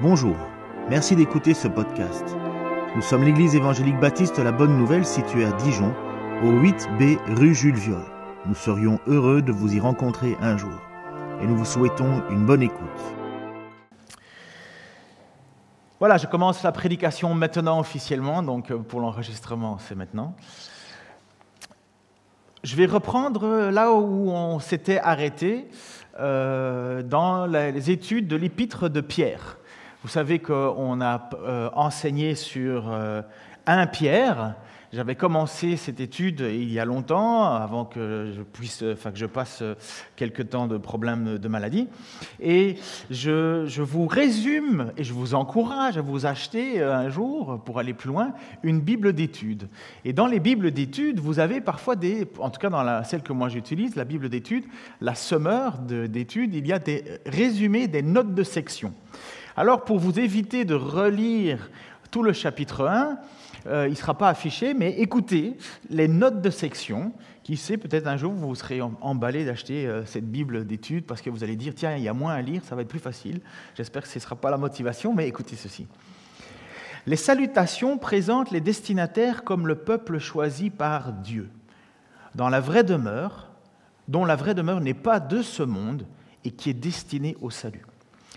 Bonjour, merci d'écouter ce podcast. Nous sommes l'église évangélique baptiste La Bonne Nouvelle située à Dijon, au 8B rue Jules Viol. Nous serions heureux de vous y rencontrer un jour et nous vous souhaitons une bonne écoute. Voilà, je commence la prédication maintenant officiellement, donc pour l'enregistrement c'est maintenant. Je vais reprendre là où on s'était arrêté dans les études de l'épître de Pierre. Vous savez qu'on a enseigné sur 1 Pierre. J'avais commencé cette étude il y a longtemps, avant que je passe quelques temps de problèmes de maladie. Et je vous résume, et je vous encourage à vous acheter un jour, pour aller plus loin, une Bible d'études. Et dans les Bibles d'études, vous avez parfois en tout cas dans celle que moi j'utilise, la Bible d'études, la Summer d'études, il y a des résumés, des notes de section. Alors, pour vous éviter de relire tout le chapitre 1, il ne sera pas affiché, mais écoutez les notes de section. Qui sait, peut-être un jour, vous serez emballé d'acheter cette Bible d'études parce que vous allez dire, tiens, il y a moins à lire, ça va être plus facile. J'espère que ce ne sera pas la motivation, mais écoutez ceci. Les salutations présentent les destinataires comme le peuple choisi par Dieu, dont la vraie demeure n'est pas de ce monde et qui est destinée au salut.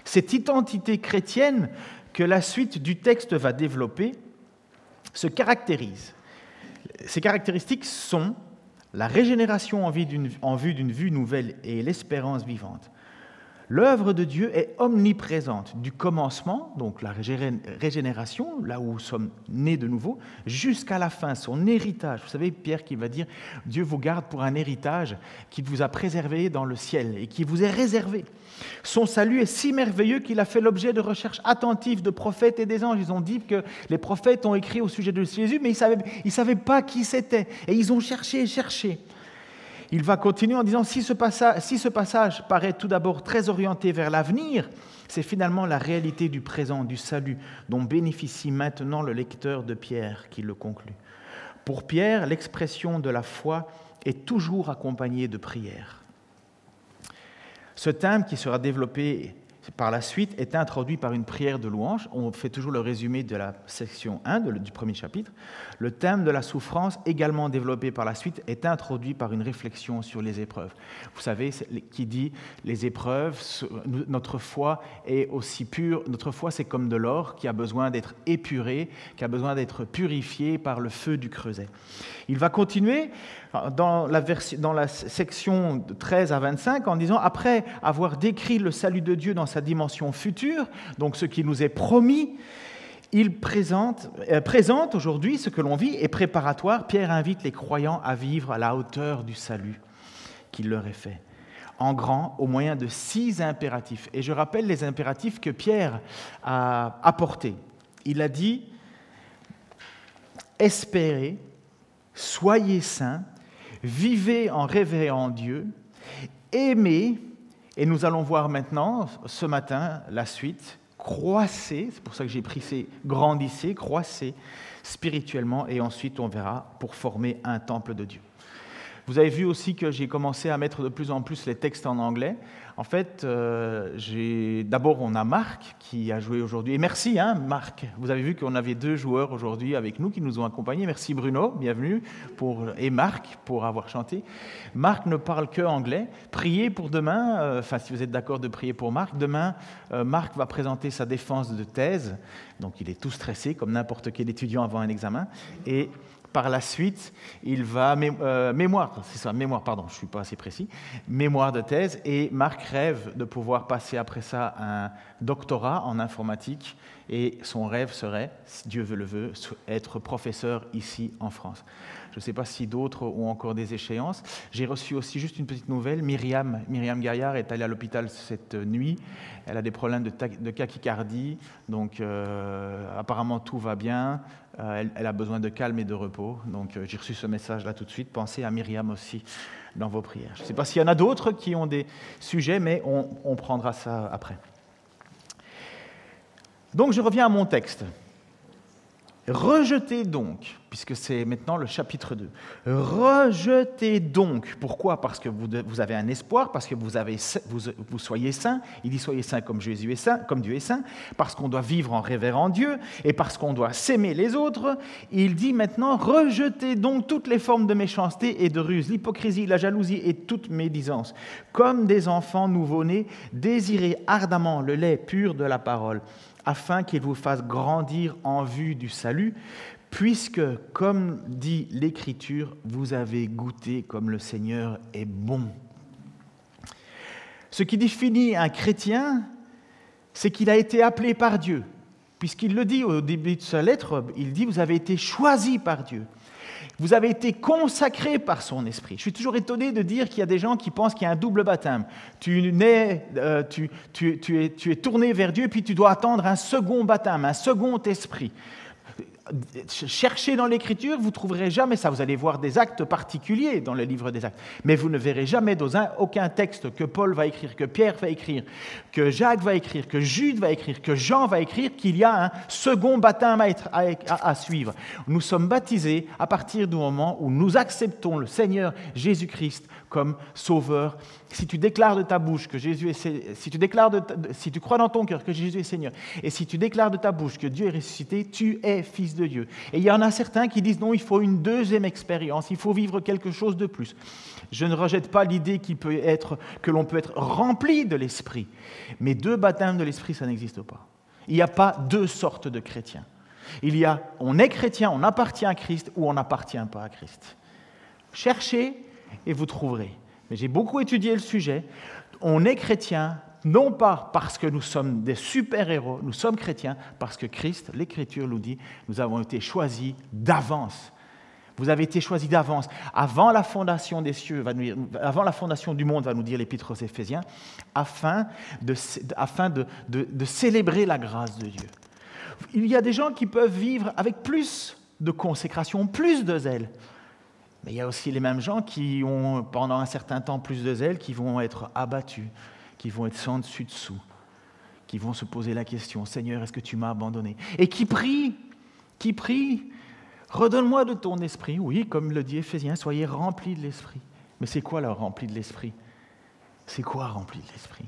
Cette identité chrétienne que la suite du texte va développer se caractérise. Ces caractéristiques sont la régénération en vue d'une vue nouvelle et l'espérance vivante. L'œuvre de Dieu est omniprésente, du commencement, donc la régénération, là où nous sommes nés de nouveau, jusqu'à la fin, son héritage. Vous savez, Pierre qui va dire « Dieu vous garde pour un héritage qui vous a préservé dans le ciel et qui vous est réservé ». Son salut est si merveilleux qu'il a fait l'objet de recherches attentives de prophètes et des anges. Ils ont dit que les prophètes ont écrit au sujet de Jésus, mais ils ne savaient pas qui c'était. Et ils ont cherché. Il va continuer en disant, si ce passage paraît tout d'abord très orienté vers l'avenir, c'est finalement la réalité du présent, du salut, dont bénéficie maintenant le lecteur de Pierre qui le conclut. Pour Pierre, l'expression de la foi est toujours accompagnée de prière. Ce thème qui sera développé par la suite est introduit par une prière de louange. On fait toujours le résumé de la section 1 du premier chapitre. Le thème de la souffrance, également développé par la suite, est introduit par une réflexion sur les épreuves. Vous savez, qui dit les épreuves, notre foi est aussi pure. Notre foi, c'est comme de l'or qui a besoin d'être épuré, qui a besoin d'être purifié par le feu du creuset. Il va continuer dans la section 13 à 25 en disant « Après avoir décrit le salut de Dieu dans sa dimension future, donc ce qui nous est promis, il présente aujourd'hui ce que l'on vit et préparatoire. Pierre invite les croyants à vivre à la hauteur du salut qu'il leur est fait, en grand, au moyen de 6 impératifs. » Et je rappelle les impératifs que Pierre a apportés. Il a dit « Espérez, soyez saints, vivez en révérant Dieu, aimez, et nous allons voir maintenant, ce matin, la suite, croissez, c'est pour ça que j'ai pris ces grandissez, croissez spirituellement, et ensuite on verra pour former un temple de Dieu. Vous avez vu aussi que j'ai commencé à mettre de plus en plus les textes en anglais. En fait, d'abord on a Marc qui a joué aujourd'hui. Et merci Marc, vous avez vu qu'on avait 2 joueurs aujourd'hui avec nous qui nous ont accompagnés. Merci Bruno, bienvenue, et Marc pour avoir chanté. Marc ne parle que anglais. Priez pour demain, si vous êtes d'accord de prier pour Marc. Demain, Marc va présenter sa défense de thèse. Donc il est tout stressé comme n'importe quel étudiant avant un examen. Et par la suite, il va mémoire de thèse, et Marc rêve de pouvoir passer après ça un doctorat en informatique, et son rêve serait, si Dieu le veut, être professeur ici en France. Je ne sais pas si d'autres ont encore des échéances. J'ai reçu aussi juste une petite nouvelle. Myriam Gaillard est allée à l'hôpital cette nuit. Elle a des problèmes de tachycardie. Donc, apparemment, tout va bien. Elle a besoin de calme et de repos. Donc, j'ai reçu ce message-là tout de suite. Pensez à Myriam aussi dans vos prières. Je ne sais pas s'il y en a d'autres qui ont des sujets, mais on prendra ça après. Donc, je reviens à mon texte. Rejetez donc. puisque c'est maintenant le chapitre 2. Rejetez donc. Pourquoi? Parce que vous avez un espoir, parce que vous soyez saints. Il dit soyez saints comme Jésus est saint, comme Dieu est saint, parce qu'on doit vivre en révérend Dieu et parce qu'on doit s'aimer les autres. Il dit maintenant rejetez donc toutes les formes de méchanceté et de ruse, l'hypocrisie, la jalousie et toute médisance. Comme des enfants nouveau-nés, désirez ardemment le lait pur de la parole, afin qu'il vous fasse grandir en vue du salut, puisque, comme dit l'Écriture, vous avez goûté comme le Seigneur est bon. Ce qui définit un chrétien, c'est qu'il a été appelé par Dieu. Puisqu'il le dit au début de sa lettre, il dit « Vous avez été choisis par Dieu. Vous avez été consacrés par son esprit. » Je suis toujours étonné de dire qu'il y a des gens qui pensent qu'il y a un double baptême. Tu es tourné vers Dieu, puis tu dois attendre un second baptême, un second esprit. Cherchez dans l'Écriture, vous ne trouverez jamais ça. Vous allez voir des actes particuliers dans le livre des actes, mais vous ne verrez jamais dans aucun texte que Paul va écrire, que Pierre va écrire, que Jacques va écrire, que Jude va écrire, que Jean va écrire, qu'il y a un second baptême à suivre. Nous sommes baptisés à partir du moment où nous acceptons le Seigneur Jésus-Christ comme Sauveur. Si tu déclares de ta bouche que Jésus est, si tu crois dans ton cœur que Jésus est Seigneur, et si tu déclares de ta bouche que Dieu est ressuscité, tu es fils de Dieu. Et il y en a certains qui disent non, il faut une deuxième expérience, il faut vivre quelque chose de plus. Je ne rejette pas l'idée que l'on peut être rempli de l'Esprit, mais deux baptêmes de l'Esprit, ça n'existe pas. Il n'y a pas deux sortes de chrétiens. On est chrétien, on appartient à Christ ou on n'appartient pas à Christ. Cherchez et vous trouverez. Mais j'ai beaucoup étudié le sujet. On est chrétien, non pas parce que nous sommes des super-héros, nous sommes chrétiens parce que Christ, l'Écriture nous dit, nous avons été choisis d'avance. Vous avez été choisis d'avance. Avant la fondation des cieux, avant la fondation du monde, va nous dire l'Épître aux Éphésiens, afin de célébrer la grâce de Dieu. Il y a des gens qui peuvent vivre avec plus de consécration, plus de zèle. Mais il y a aussi les mêmes gens qui ont, pendant un certain temps, plus de zèle, qui vont être abattus, qui vont être sans dessus-dessous, qui vont se poser la question, « Seigneur, est-ce que tu m'as abandonné ?» Et qui prient, « Redonne-moi de ton esprit. » Oui, comme le dit Éphésiens, « Soyez remplis de l'esprit. » Mais c'est quoi, là, rempli de l'esprit? C'est quoi, rempli de l'esprit?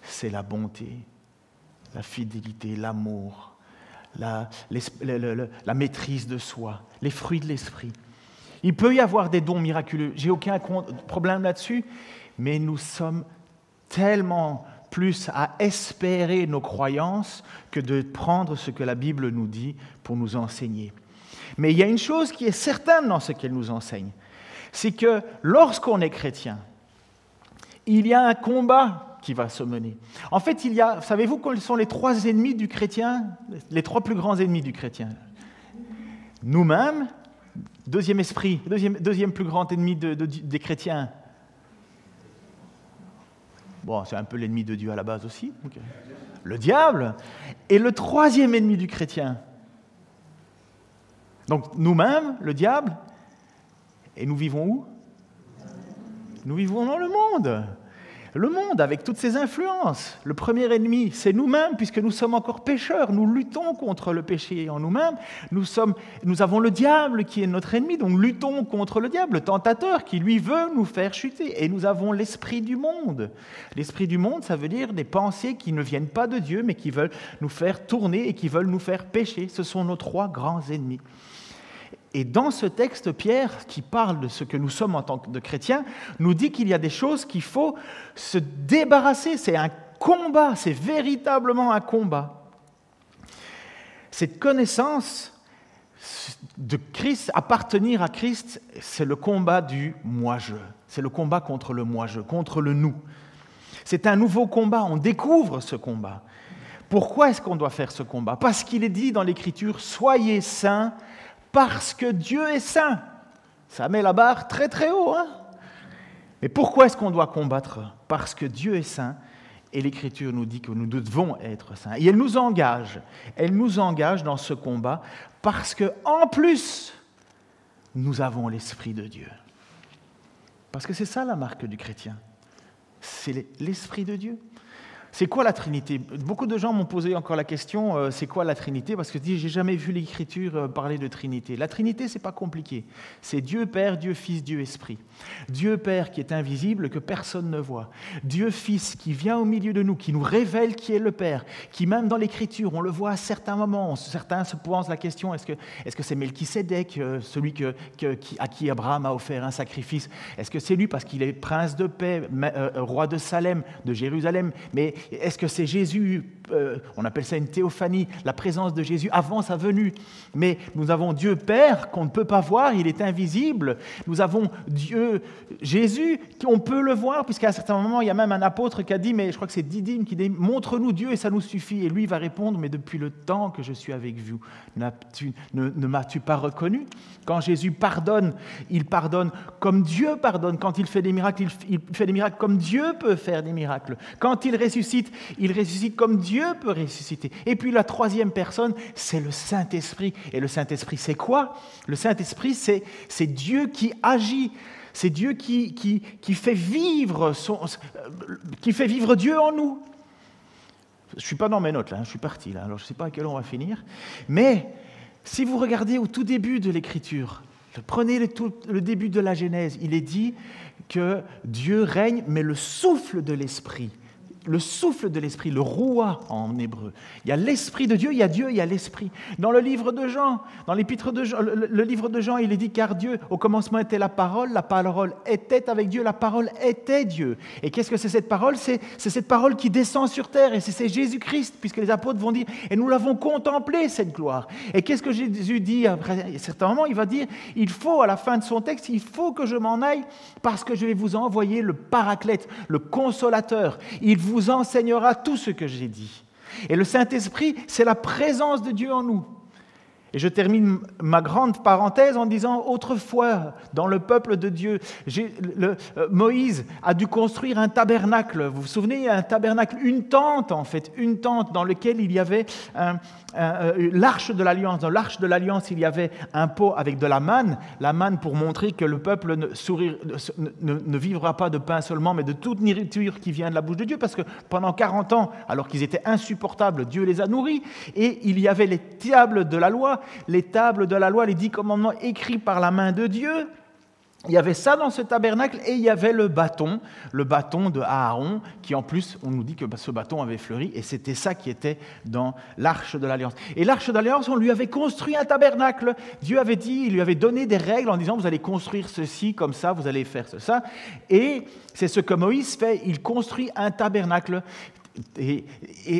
C'est la bonté, la fidélité, l'amour, la maîtrise de soi, les fruits de l'esprit. Il peut y avoir des dons miraculeux, j'ai aucun problème là-dessus, mais nous sommes tellement plus à espérer nos croyances que de prendre ce que la Bible nous dit pour nous enseigner. Mais il y a une chose qui est certaine dans ce qu'elle nous enseigne, c'est que lorsqu'on est chrétien, il y a un combat qui va se mener. En fait, savez-vous quels sont les trois ennemis du chrétien, les trois plus grands ennemis du chrétien? Nous-mêmes. Deuxième esprit, deuxième plus grand ennemi des chrétiens. Bon, c'est un peu l'ennemi de Dieu à la base aussi. Okay. Le diable. Et le troisième ennemi du chrétien. Donc nous-mêmes, le diable. Et nous vivons où? Nous vivons dans le monde. Le monde avec toutes ses influences. Le premier ennemi, c'est nous-mêmes, puisque nous sommes encore pécheurs. Nous luttons contre le péché en nous-mêmes. Nous avons le diable qui est notre ennemi, donc luttons contre le diable, le tentateur qui, lui, veut nous faire chuter. Et nous avons l'esprit du monde. L'esprit du monde, ça veut dire des pensées qui ne viennent pas de Dieu, mais qui veulent nous faire tourner et qui veulent nous faire pécher. Ce sont nos trois grands ennemis. Et dans ce texte, Pierre, qui parle de ce que nous sommes en tant que chrétiens, nous dit qu'il y a des choses qu'il faut se débarrasser. C'est un combat, c'est véritablement un combat. Cette connaissance de Christ, appartenir à Christ, c'est le combat du moi-je. C'est le combat contre le moi-je, contre le nous. C'est un nouveau combat, on découvre ce combat. Pourquoi est-ce qu'on doit faire ce combat? Parce qu'il est dit dans l'Écriture, « Soyez saints, parce que Dieu est saint. » Ça met la barre très très haut. Hein? Mais pourquoi est-ce qu'on doit combattre? Parce que Dieu est saint et l'Écriture nous dit que nous devons être saints. Et elle nous engage dans ce combat parce qu'en plus, nous avons l'Esprit de Dieu. Parce que c'est ça la marque du chrétien. C'est l'Esprit de Dieu. C'est quoi la Trinité? Beaucoup de gens m'ont posé encore la question, c'est quoi la Trinité? Parce que j'ai jamais vu l'Écriture parler de Trinité. La Trinité, c'est pas compliqué. C'est Dieu Père, Dieu Fils, Dieu Esprit. Dieu Père qui est invisible, que personne ne voit. Dieu Fils qui vient au milieu de nous, qui nous révèle qui est le Père, qui même dans l'Écriture, on le voit à certains moments. Certains se posent la question, est-ce que c'est Melchisédek, celui à qui Abraham a offert un sacrifice? Est-ce que c'est lui parce qu'il est prince de paix, roi de Salem, de Jérusalem? Mais est-ce que c'est Jésus? On appelle ça une théophanie, la présence de Jésus avant sa venue. Mais nous avons Dieu Père qu'on ne peut pas voir, il est invisible. Nous avons Dieu Jésus qu'on peut le voir, puisqu'à un certain moment, il y a même un apôtre qui a dit, mais je crois que c'est Didyme qui dit, montre-nous Dieu et ça nous suffit. Et lui va répondre, mais depuis le temps que je suis avec vous, ne m'as-tu pas reconnu? Quand Jésus pardonne, il pardonne comme Dieu pardonne. Quand il fait des miracles, il fait des miracles comme Dieu peut faire des miracles. Quand il ressuscite comme Dieu peut ressusciter. Et puis la troisième personne, c'est le Saint-Esprit. Et le Saint-Esprit, c'est quoi? Le Saint-Esprit, c'est Dieu qui agit. C'est Dieu qui fait vivre Dieu en nous. Je ne suis pas dans mes notes, là, je suis parti, là, alors je ne sais pas à quelle heure on va finir. Mais si vous regardez au tout début de l'Écriture, prenez le début de la Genèse, il est dit que Dieu règne, mais le souffle de l'Esprit, le roua en hébreu. Il y a l'Esprit de Dieu, il y a l'Esprit. Dans le livre de Jean, dans l'épître de Jean, le livre de Jean, il est dit, car Dieu, au commencement était la parole était avec Dieu, la parole était Dieu. Et qu'est-ce que c'est cette parole? C'est cette parole qui descend sur terre, et c'est Jésus-Christ, puisque les apôtres vont dire, et nous l'avons contemplé, cette gloire. Et qu'est-ce que Jésus dit après un certain moment? Il va dire, il faut, à la fin de son texte, il faut que je m'en aille, parce que je vais vous envoyer le Paraclète, le Consolateur. Il vous enseignera tout ce que j'ai dit. Et le Saint-Esprit, c'est la présence de Dieu en nous. Et je termine ma grande parenthèse en disant, autrefois, dans le peuple de Dieu, Moïse a dû construire un tabernacle. Vous vous souvenez, un tabernacle, une tente dans laquelle il y avait l'arche de l'Alliance. Dans l'arche de l'Alliance, il y avait un pot avec de la manne pour montrer que le peuple ne vivra pas de pain seulement, mais de toute nourriture qui vient de la bouche de Dieu, parce que pendant 40 ans, alors qu'ils étaient insupportables, Dieu les a nourris, et il y avait les tables de la loi, les 10 commandements écrits par la main de Dieu. Il y avait ça dans ce tabernacle, et il y avait le bâton de Aaron, qui en plus, on nous dit que ce bâton avait fleuri, et c'était ça qui était dans l'arche de l'Alliance. Et l'arche de l'Alliance, on lui avait construit un tabernacle. Dieu avait dit, il lui avait donné des règles en disant, vous allez construire ceci, comme ça, vous allez faire ça. Et c'est ce que Moïse fait, il construit un tabernacle. Et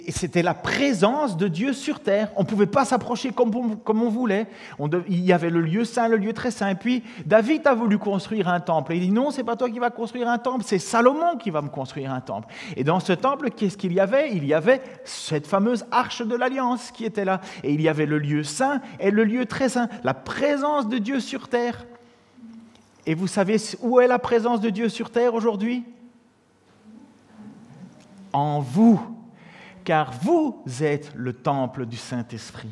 c'était la présence de Dieu sur terre. On ne pouvait pas s'approcher comme on voulait. Il y avait le lieu saint, le lieu très saint. Et puis, David a voulu construire un temple. Et il dit, non, ce n'est pas toi qui vas construire un temple, c'est Salomon qui va me construire un temple. Et dans ce temple, qu'est-ce qu'il y avait? Il y avait cette fameuse arche de l'Alliance qui était là. Et il y avait le lieu saint et le lieu très saint. La présence de Dieu sur terre. Et vous savez où est la présence de Dieu sur terre aujourd'hui? En vous, car vous êtes le temple du Saint-Esprit.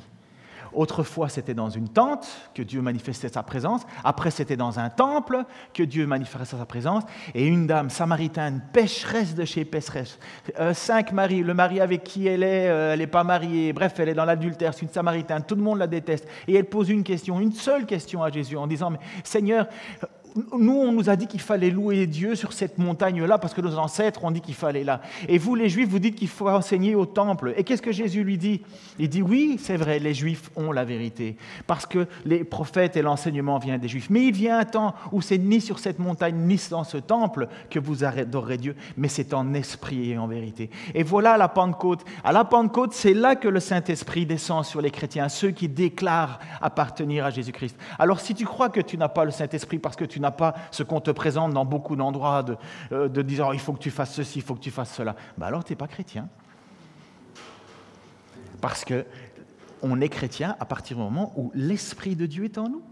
Autrefois, c'était dans une tente que Dieu manifestait sa présence. Après, c'était dans un temple que Dieu manifestait sa présence. Et une dame samaritaine, pécheresse de chez pécheresse, 5 maris, le mari avec qui elle n'est pas mariée, bref, elle est dans l'adultère, c'est une samaritaine, tout le monde la déteste. Et elle pose une seule question à Jésus en disant, mais Seigneur, nous, on nous a dit qu'il fallait louer Dieu sur cette montagne-là parce que nos ancêtres ont dit qu'il fallait là. Et vous, les Juifs, vous dites qu'il faut enseigner au temple. Et qu'est-ce que Jésus lui dit? Il dit, oui, c'est vrai, les Juifs ont la vérité parce que les prophètes et l'enseignement viennent des Juifs. Mais il vient un temps où c'est ni sur cette montagne, ni dans ce temple que vous adorerez Dieu, mais c'est en esprit et en vérité. Et voilà la Pentecôte. À la Pentecôte, c'est là que le Saint-Esprit descend sur les chrétiens, ceux qui déclarent appartenir à Jésus-Christ. Alors si tu crois que tu n'as pas le Saint-Esprit parce que tu n'as pas ce qu'on te présente dans beaucoup d'endroits de dire il faut que tu fasses ceci, il faut que tu fasses cela, alors tu n'es pas chrétien. Parce qu'on est chrétien à partir du moment où l'Esprit de Dieu est en nous.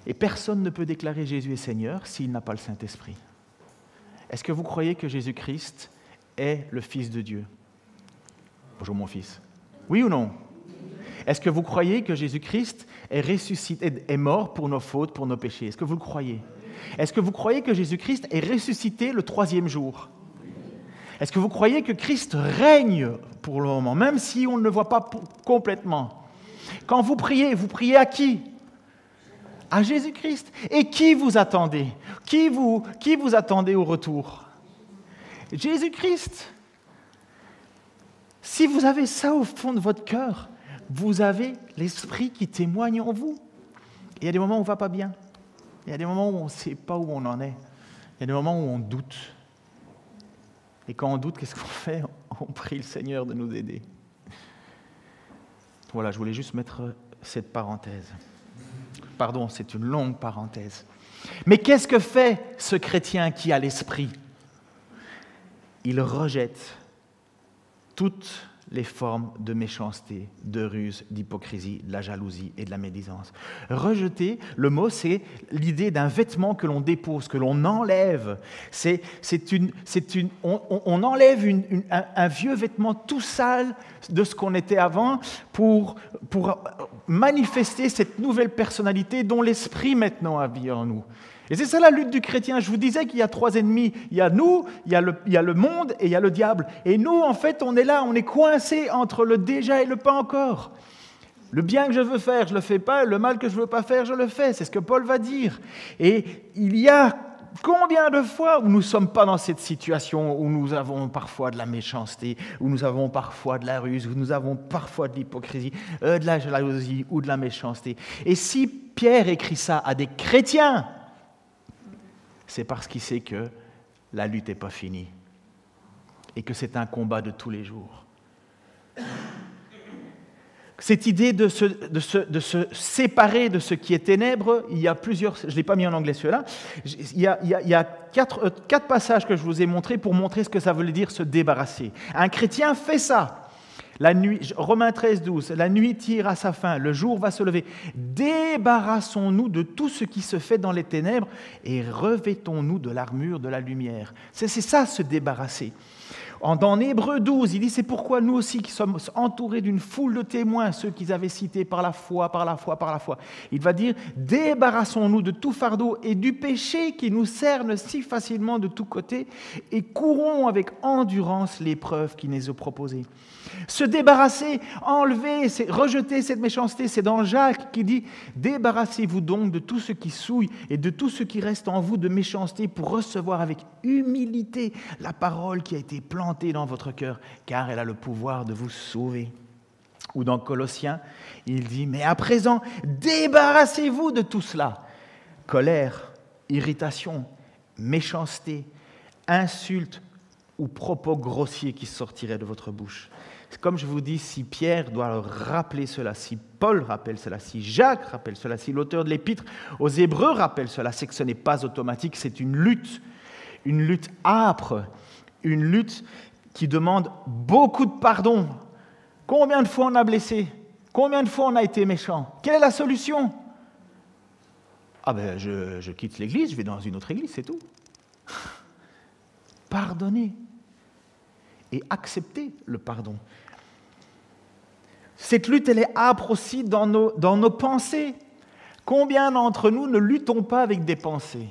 Et personne ne peut déclarer Jésus est Seigneur s'il n'a pas le Saint-Esprit. Est-ce que vous croyez que Jésus-Christ est le Fils de Dieu? Bonjour mon fils. Oui ou non? Est-ce que vous croyez que Jésus-Christ est ressuscité, est mort pour nos fautes, pour nos péchés? Est-ce que vous le croyez? Est-ce que vous croyez que Jésus-Christ est ressuscité le 3e jour? Est-ce que vous croyez que Christ règne pour le moment, même si on ne le voit pas complètement? Quand vous priez à qui? À Jésus-Christ. Et qui vous attendez? Qui vous attendez au retour? Jésus-Christ. Si vous avez ça au fond de votre cœur, vous avez l'Esprit qui témoigne en vous. Il y a des moments où on ne va pas bien. Il y a des moments où on ne sait pas où on en est. Il y a des moments où on doute. Et quand on doute, qu'est-ce qu'on fait? On prie le Seigneur de nous aider. Voilà, je voulais juste mettre cette parenthèse. Pardon, c'est une longue parenthèse. Mais qu'est-ce que fait ce chrétien qui a l'Esprit? Il rejette toutes les formes de méchanceté, de ruse, d'hypocrisie, de la jalousie et de la médisance. Rejeter, le mot, c'est l'idée d'un vêtement que l'on dépose, que l'on enlève. On enlève un vieux vêtement tout sale de ce qu'on était avant pour manifester cette nouvelle personnalité dont l'Esprit maintenant habite en nous. Et c'est ça la lutte du chrétien. Je vous disais qu'il y a 3 ennemis. Il y a nous, il y a le monde et il y a le diable. Et nous, en fait, on est là, on est coincés entre le déjà et le pas encore. Le bien que je veux faire, je ne le fais pas. Le mal que je ne veux pas faire, je le fais. C'est ce que Paul va dire. Et il y a combien de fois où nous ne sommes pas dans cette situation, où nous avons parfois de la méchanceté, où nous avons parfois de la ruse, où nous avons parfois de l'hypocrisie, de la jalousie ou de la méchanceté. Et si Pierre écrit ça à des chrétiens, c'est parce qu'il sait que la lutte n'est pas finie et que c'est un combat de tous les jours. Cette idée de se séparer de ce qui est ténèbres, il y a plusieurs, je ne l'ai pas mis en anglais celui-là, il y a quatre passages que je vous ai montrés pour montrer ce que ça veut dire se débarrasser. Un chrétien fait ça. La nuit, Romains 13, 12, la nuit tire à sa fin, le jour va se lever. Débarrassons-nous de tout ce qui se fait dans les ténèbres et revêtons-nous de l'armure de la lumière. C'est ça, se débarrasser. Dans Hébreux 12, il dit, c'est pourquoi nous aussi qui sommes entourés d'une foule de témoins, ceux qu'ils avaient cités par la foi. Il va dire, débarrassons-nous de tout fardeau et du péché qui nous cerne si facilement de tous côtés et courons avec endurance l'épreuve qui nous est proposée. Se débarrasser, enlever, rejeter cette méchanceté, c'est dans Jacques qui dit « Débarrassez-vous donc de tout ce qui souille et de tout ce qui reste en vous de méchanceté pour recevoir avec humilité la parole qui a été plantée dans votre cœur, car elle a le pouvoir de vous sauver. » Ou dans Colossiens, il dit « Mais à présent, débarrassez-vous de tout cela. Colère, irritation, méchanceté, insulte ou propos grossiers qui sortiraient de votre bouche. » Comme je vous dis, si Pierre doit rappeler cela, si Paul rappelle cela, si Jacques rappelle cela, si l'auteur de l'Épître aux Hébreux rappelle cela, c'est que ce n'est pas automatique, c'est une lutte âpre, une lutte qui demande beaucoup de pardon. Combien de fois on a blessé? Combien de fois on a été méchant? Quelle est la solution? Ah ben, je quitte l'église, je vais dans une autre église, c'est tout. Pardonner et accepter le pardon. Cette lutte, elle est âpre aussi dans nos pensées. Combien d'entre nous ne luttons pas avec des pensées?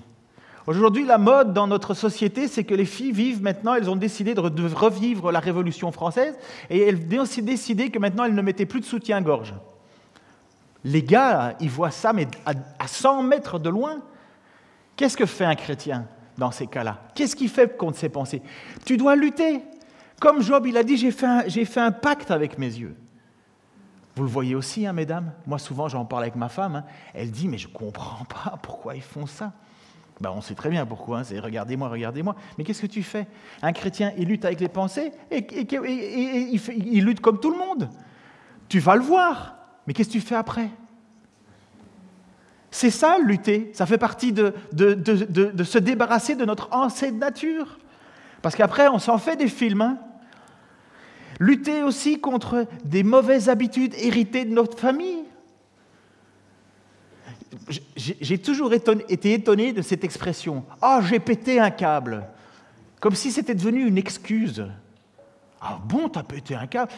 Aujourd'hui, la mode dans notre société, c'est que les filles vivent maintenant, elles ont décidé de revivre la Révolution française, et elles ont décidé que maintenant, elles ne mettaient plus de soutien-gorge. Les gars, ils voient ça, mais à 100 mètres de loin. Qu'est-ce que fait un chrétien dans ces cas-là? Qu'est-ce qu'il fait contre ses pensées? Tu dois lutter. Comme Job, il a dit, j'ai fait un pacte avec mes yeux. Vous le voyez aussi, hein, mesdames. Moi, souvent, j'en parle avec ma femme. Hein. Elle dit, mais je ne comprends pas pourquoi ils font ça. Ben, on sait très bien pourquoi. Hein. C'est regardez-moi, regardez-moi. Mais qu'est-ce que tu fais? Un chrétien, il lutte avec les pensées et il lutte comme tout le monde. Tu vas le voir. Mais qu'est-ce que tu fais après? C'est ça, lutter. Ça fait partie de se débarrasser de notre ancienne nature. Parce qu'après, on s'en fait des films. Hein. Lutter aussi contre des mauvaises habitudes héritées de notre famille. J'ai toujours été étonné de cette expression. « Ah, j'ai pété un câble !» Comme si c'était devenu une excuse. « Ah bon, t'as pété un câble ?»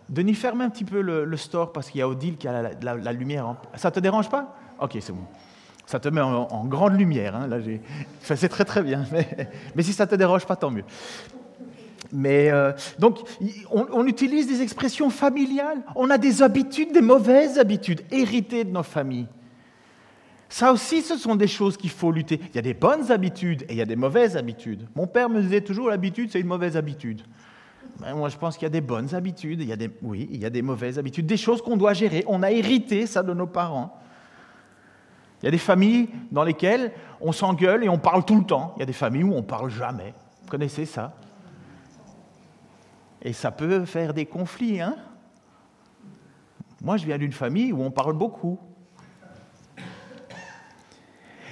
Denis, ferme un petit peu le store parce qu'il y a Odile qui a la lumière. Ça te dérange pas? Ok, c'est bon. Ça te met en grande lumière. Hein, là, c'est très très bien. Mais si ça te dérange pas, tant mieux. Donc, on utilise des expressions familiales. On a des habitudes, des mauvaises habitudes, héritées de nos familles. Ça aussi, ce sont des choses qu'il faut lutter. Il y a des bonnes habitudes et il y a des mauvaises habitudes. Mon père me disait toujours, l'habitude, c'est une mauvaise habitude. Ben, moi, je pense qu'il y a des bonnes habitudes, il y a des mauvaises habitudes, des choses qu'on doit gérer. On a hérité ça de nos parents. Il y a des familles dans lesquelles on s'engueule et on parle tout le temps. Il y a des familles où on ne parle jamais. Vous connaissez ça? Et ça peut faire des conflits, hein? Moi, je viens d'une famille où on parle beaucoup.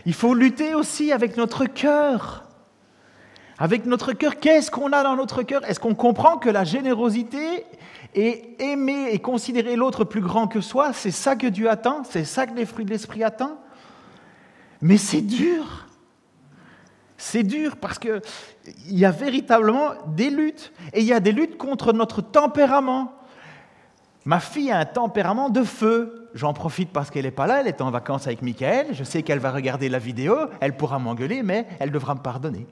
Il faut lutter aussi avec notre cœur. Avec notre cœur, qu'est-ce qu'on a dans notre cœur? Est-ce qu'on comprend que la générosité et aimer et considérer l'autre plus grand que soi, c'est ça que Dieu attend? C'est ça que les fruits de l'esprit attendent? Mais c'est dur. C'est dur parce qu'il y a véritablement des luttes. Et il y a des luttes contre notre tempérament. Ma fille a un tempérament de feu. J'en profite parce qu'elle n'est pas là, elle est en vacances avec Michael. Je sais qu'elle va regarder la vidéo, elle pourra m'engueuler, mais elle devra me pardonner.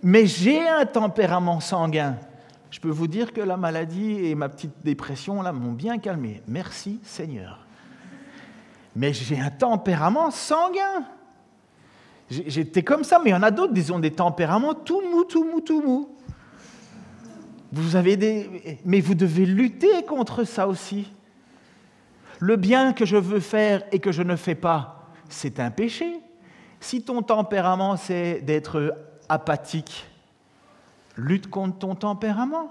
Mais j'ai un tempérament sanguin. Je peux vous dire que la maladie et ma petite dépression là m'ont bien calmé. Merci Seigneur. Mais j'ai un tempérament sanguin. J'étais comme ça, mais il y en a d'autres, ils ont des tempéraments tout mou. Mais vous devez lutter contre ça aussi. Le bien que je veux faire et que je ne fais pas, c'est un péché. Si ton tempérament, c'est d'être apathique, lutte contre ton tempérament.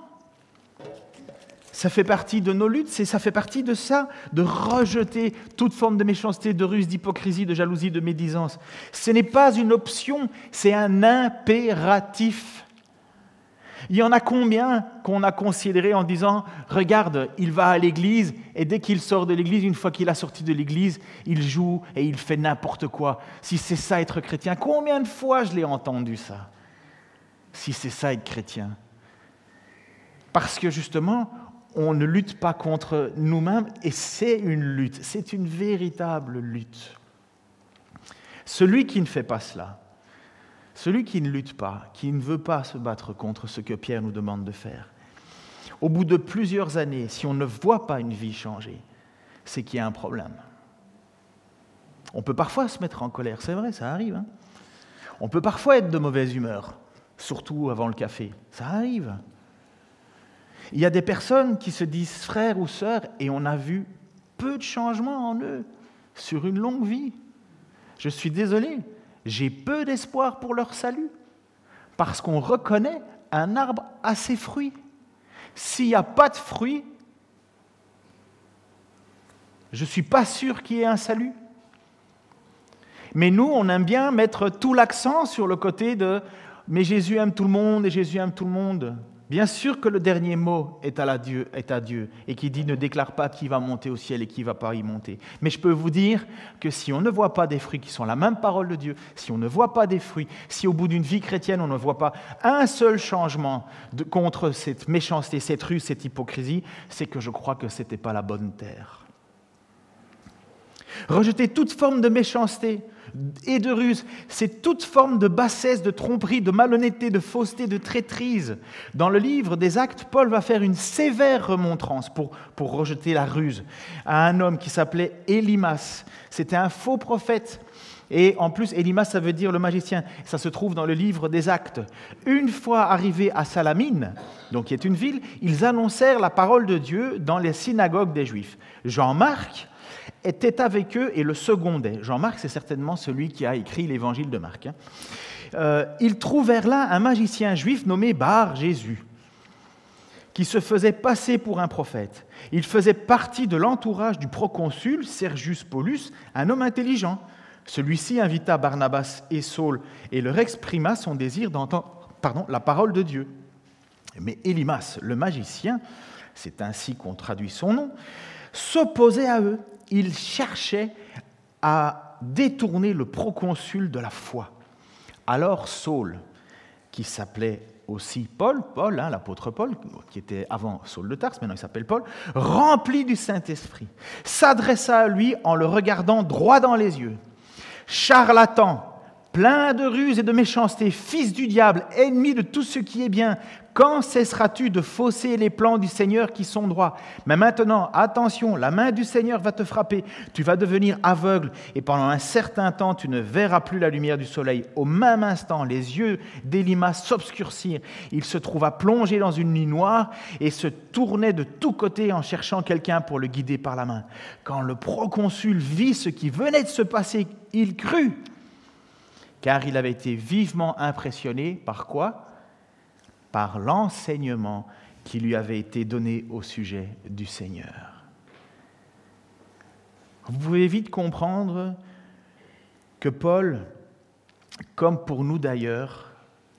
Ça fait partie de nos luttes, ça fait partie de ça, de rejeter toute forme de méchanceté, de ruse, d'hypocrisie, de jalousie, de médisance. Ce n'est pas une option, c'est un impératif. Il y en a combien qu'on a considéré en disant « Regarde, il va à l'église et dès qu'il sort de l'église, une fois qu'il a sorti de l'église, il joue et il fait n'importe quoi. Si c'est ça être chrétien, combien de fois je l'ai entendu ça? Si c'est ça être chrétien. » Parce que justement, on ne lutte pas contre nous-mêmes et c'est une lutte, c'est une véritable lutte. Celui qui ne fait pas cela, celui qui ne lutte pas, qui ne veut pas se battre contre ce que Pierre nous demande de faire, au bout de plusieurs années, si on ne voit pas une vie changer, c'est qu'il y a un problème. On peut parfois se mettre en colère, c'est vrai, ça arrive. Hein. On peut parfois être de mauvaise humeur, surtout avant le café, ça arrive. Il y a des personnes qui se disent frères ou sœurs et on a vu peu de changements en eux sur une longue vie. Je suis désolé, j'ai peu d'espoir pour leur salut parce qu'on reconnaît un arbre à ses fruits. S'il n'y a pas de fruits, je ne suis pas sûr qu'il y ait un salut. Mais nous, on aime bien mettre tout l'accent sur le côté de « mais Jésus aime tout le monde et Jésus aime tout le monde ». Bien sûr que le dernier mot est à Dieu et qui dit ne déclare pas qui va monter au ciel et qui ne va pas y monter. Mais je peux vous dire que si on ne voit pas des fruits qui sont la même parole de Dieu, si on ne voit pas des fruits, si au bout d'une vie chrétienne on ne voit pas un seul changement contre cette méchanceté, cette ruse, cette hypocrisie, c'est que je crois que ce n'était pas la bonne terre. Rejeter toute forme de méchanceté et de ruse, c'est toute forme de bassesse, de tromperie, de malhonnêteté, de fausseté, de traîtrise. Dans le livre des Actes, Paul va faire une sévère remontrance pour rejeter la ruse à un homme qui s'appelait Élymas. C'était un faux prophète. Et en plus, Élymas, ça veut dire le magicien. Ça se trouve dans le livre des Actes. Une fois arrivés à Salamine, donc qui est une ville, ils annoncèrent la parole de Dieu dans les synagogues des Juifs. Jean-Marc était avec eux et le secondait. Jean-Marc, c'est certainement celui qui a écrit l'évangile de Marc. Ils trouvèrent là un magicien juif nommé Bar-Jésus, qui se faisait passer pour un prophète. Il faisait partie de l'entourage du proconsul Sergius Paulus, un homme intelligent. Celui-ci invita Barnabas et Saul et leur exprima son désir d'entendre la parole de Dieu. Mais Élymas, le magicien, c'est ainsi qu'on traduit son nom, s'opposait à eux. Il cherchait à détourner le proconsul de la foi. Alors Saul, qui s'appelait aussi Paul, l'apôtre Paul, qui était avant Saul de Tarse, maintenant il s'appelle Paul, rempli du Saint-Esprit, s'adressa à lui en le regardant droit dans les yeux. « Charlatan, plein de ruses et de méchanceté, fils du diable, ennemi de tout ce qui est bien. Quand cesseras-tu de fausser les plans du Seigneur qui sont droits? Mais maintenant, attention, la main du Seigneur va te frapper. Tu vas devenir aveugle et pendant un certain temps, tu ne verras plus la lumière du soleil. Au même instant, les yeux d'Élimas s'obscurcirent. Il se trouva plongé dans une nuit noire et se tournait de tous côtés en cherchant quelqu'un pour le guider par la main. Quand le proconsul vit ce qui venait de se passer, il crut, car il avait été vivement impressionné par quoi? Par l'enseignement qui lui avait été donné au sujet du Seigneur. Vous pouvez vite comprendre que Paul, comme pour nous d'ailleurs,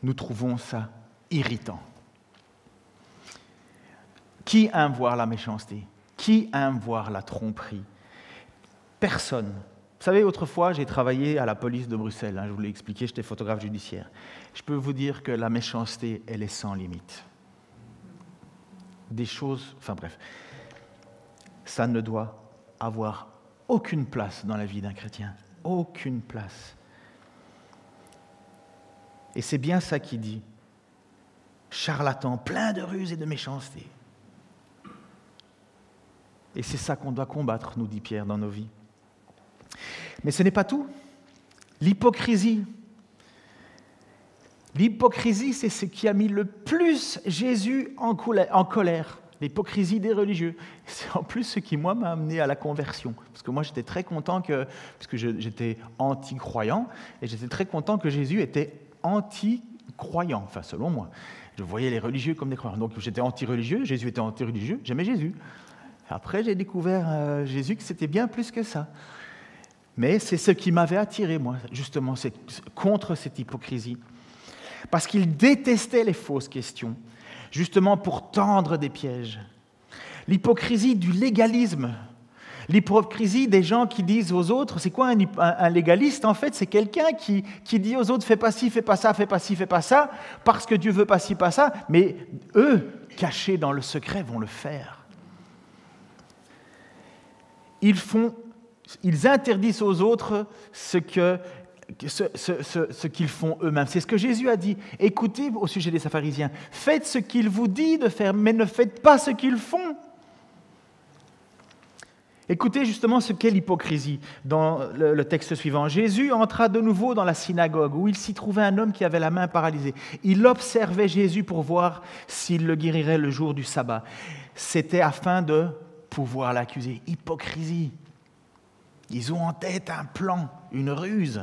nous trouvons ça irritant. Qui aime voir la méchanceté? Qui aime voir la tromperie? Personne. Vous savez, autrefois, j'ai travaillé à la police de Bruxelles. Je vous l'ai expliqué, j'étais photographe judiciaire. Je peux vous dire que la méchanceté, elle est sans limite. Des choses, enfin bref, ça ne doit avoir aucune place dans la vie d'un chrétien. Aucune place. Et c'est bien ça qu'il dit. Charlatan, plein de ruses et de méchanceté. Et c'est ça qu'on doit combattre, nous dit Pierre, dans nos vies. Mais ce n'est pas tout. L'hypocrisie. L'hypocrisie, c'est ce qui a mis le plus Jésus en colère. L'hypocrisie des religieux. C'est en plus ce qui, moi, m'a amené à la conversion. Parce que moi, j'étais très content parce que j'étais anti-croyant, et j'étais très content que Jésus était anti-croyant, enfin, selon moi. Je voyais les religieux comme des croyants. Donc, j'étais anti-religieux, Jésus était anti-religieux, j'aimais Jésus. Après, j'ai découvert Jésus que c'était bien plus que ça. Mais c'est ce qui m'avait attiré, moi, justement, c'est contre cette hypocrisie. Parce qu'il détestait les fausses questions, justement pour tendre des pièges. L'hypocrisie du légalisme, l'hypocrisie des gens qui disent aux autres, c'est quoi un légaliste en fait? C'est quelqu'un qui dit aux autres, fais pas ci, fais pas ça, fais pas ci, fais pas ça, parce que Dieu veut pas ci, pas ça, mais eux, cachés dans le secret, vont le faire. Ils interdisent aux autres ce qu'ils font eux-mêmes. C'est ce que Jésus a dit. Écoutez au sujet des pharisiens, faites ce qu'il vous dit de faire, mais ne faites pas ce qu'ils font. Écoutez justement ce qu'est l'hypocrisie dans le texte suivant. Jésus entra de nouveau dans la synagogue où il s'y trouvait un homme qui avait la main paralysée. Il observait Jésus pour voir s'il le guérirait le jour du sabbat. C'était afin de pouvoir l'accuser. Hypocrisie. Ils ont en tête un plan, une ruse.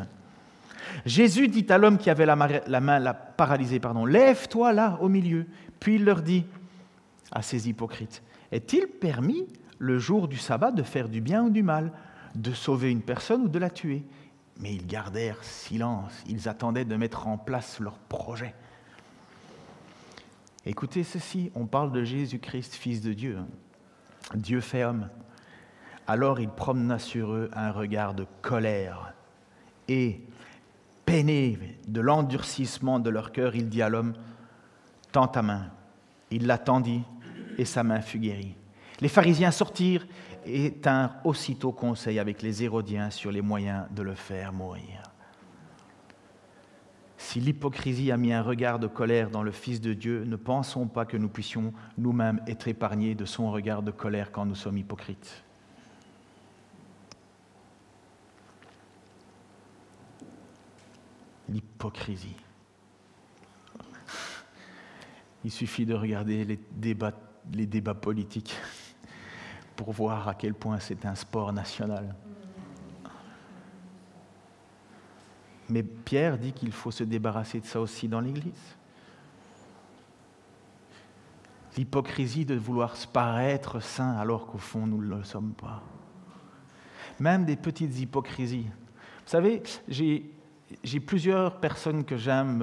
Jésus dit à l'homme qui avait la main paralysée, lève-toi là au milieu. Puis il leur dit à ces hypocrites, est-il permis le jour du sabbat de faire du bien ou du mal, de sauver une personne ou de la tuer? Mais ils gardèrent silence, ils attendaient de mettre en place leur projet. Écoutez ceci, on parle de Jésus-Christ, Fils de Dieu, Dieu fait homme. Alors il promena sur eux un regard de colère et, peiné de l'endurcissement de leur cœur, il dit à l'homme, tends ta main. Il la tendit et sa main fut guérie. Les pharisiens sortirent et tinrent aussitôt conseil avec les Hérodiens sur les moyens de le faire mourir. Si l'hypocrisie a mis un regard de colère dans le Fils de Dieu, ne pensons pas que nous puissions nous-mêmes être épargnés de son regard de colère quand nous sommes hypocrites. L'hypocrisie. Il suffit de regarder les débats politiques pour voir à quel point c'est un sport national. Mais Pierre dit qu'il faut se débarrasser de ça aussi dans l'Église. L'hypocrisie de vouloir se paraître saint alors qu'au fond nous ne le sommes pas. Même des petites hypocrisies. Vous savez, j'ai plusieurs personnes que j'aime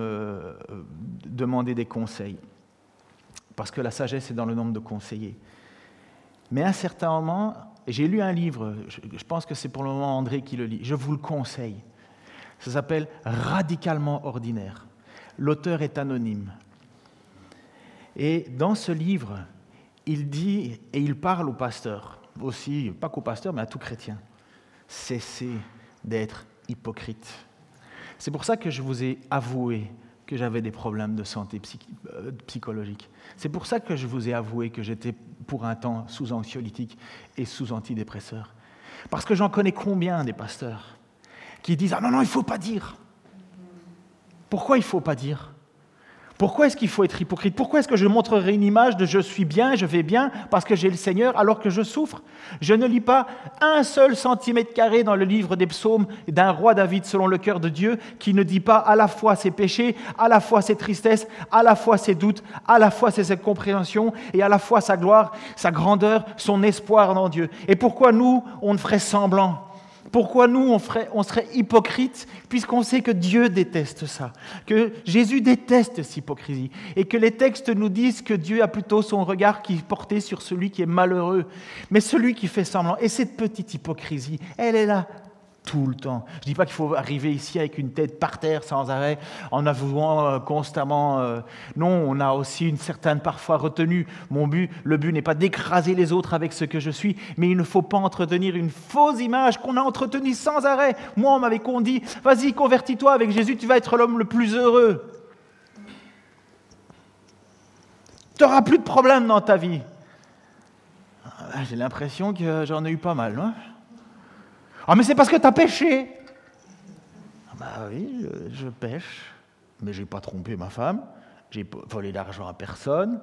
demander des conseils, parce que la sagesse est dans le nombre de conseillers. Mais à un certain moment, j'ai lu un livre, je pense que c'est pour le moment André qui le lit, je vous le conseille. Ça s'appelle « Radicalement ordinaire ». L'auteur est anonyme. Et dans ce livre, il dit, et il parle aux pasteurs, aussi, pas qu'aux pasteurs, mais à tout chrétien, cessez d'être hypocrite. C'est pour ça que je vous ai avoué que j'avais des problèmes de santé psychologique. C'est pour ça que je vous ai avoué que j'étais pour un temps sous anxiolytique et sous antidépresseur. Parce que j'en connais combien des pasteurs qui disent « Ah non, non, il ne faut pas dire ». Pourquoi il ne faut pas dire ? Pourquoi est-ce qu'il faut être hypocrite ? Pourquoi est-ce que je montrerai une image de « je suis bien, je vais bien parce que j'ai le Seigneur alors que je souffre » ? Je ne lis pas un seul centimètre carré dans le livre des psaumes d'un roi David selon le cœur de Dieu qui ne dit pas à la fois ses péchés, à la fois ses tristesses, à la fois ses doutes, à la fois ses incompréhensions et à la fois sa gloire, sa grandeur, son espoir en Dieu. Et pourquoi nous, on ferait semblant ? Pourquoi nous, on serait hypocrite puisqu'on sait que Dieu déteste ça, que Jésus déteste cette hypocrisie et que les textes nous disent que Dieu a plutôt son regard qui est porté sur celui qui est malheureux, mais celui qui fait semblant. Et cette petite hypocrisie, elle est là tout le temps. Je ne dis pas qu'il faut arriver ici avec une tête par terre sans arrêt, en avouant constamment. Non, on a aussi une certaine parfois retenue. Le but n'est pas d'écraser les autres avec ce que je suis, mais il ne faut pas entretenir une fausse image qu'on a entretenue sans arrêt. Moi, on m'avait dit, vas-y, convertis-toi avec Jésus, tu vas être l'homme le plus heureux. Tu n'auras plus de problèmes dans ta vie. J'ai l'impression que j'en ai eu pas mal, hein. Ah, mais c'est parce que tu as péché. Bah oui, je pêche, mais je n'ai pas trompé ma femme, j'ai volé d'argent à personne,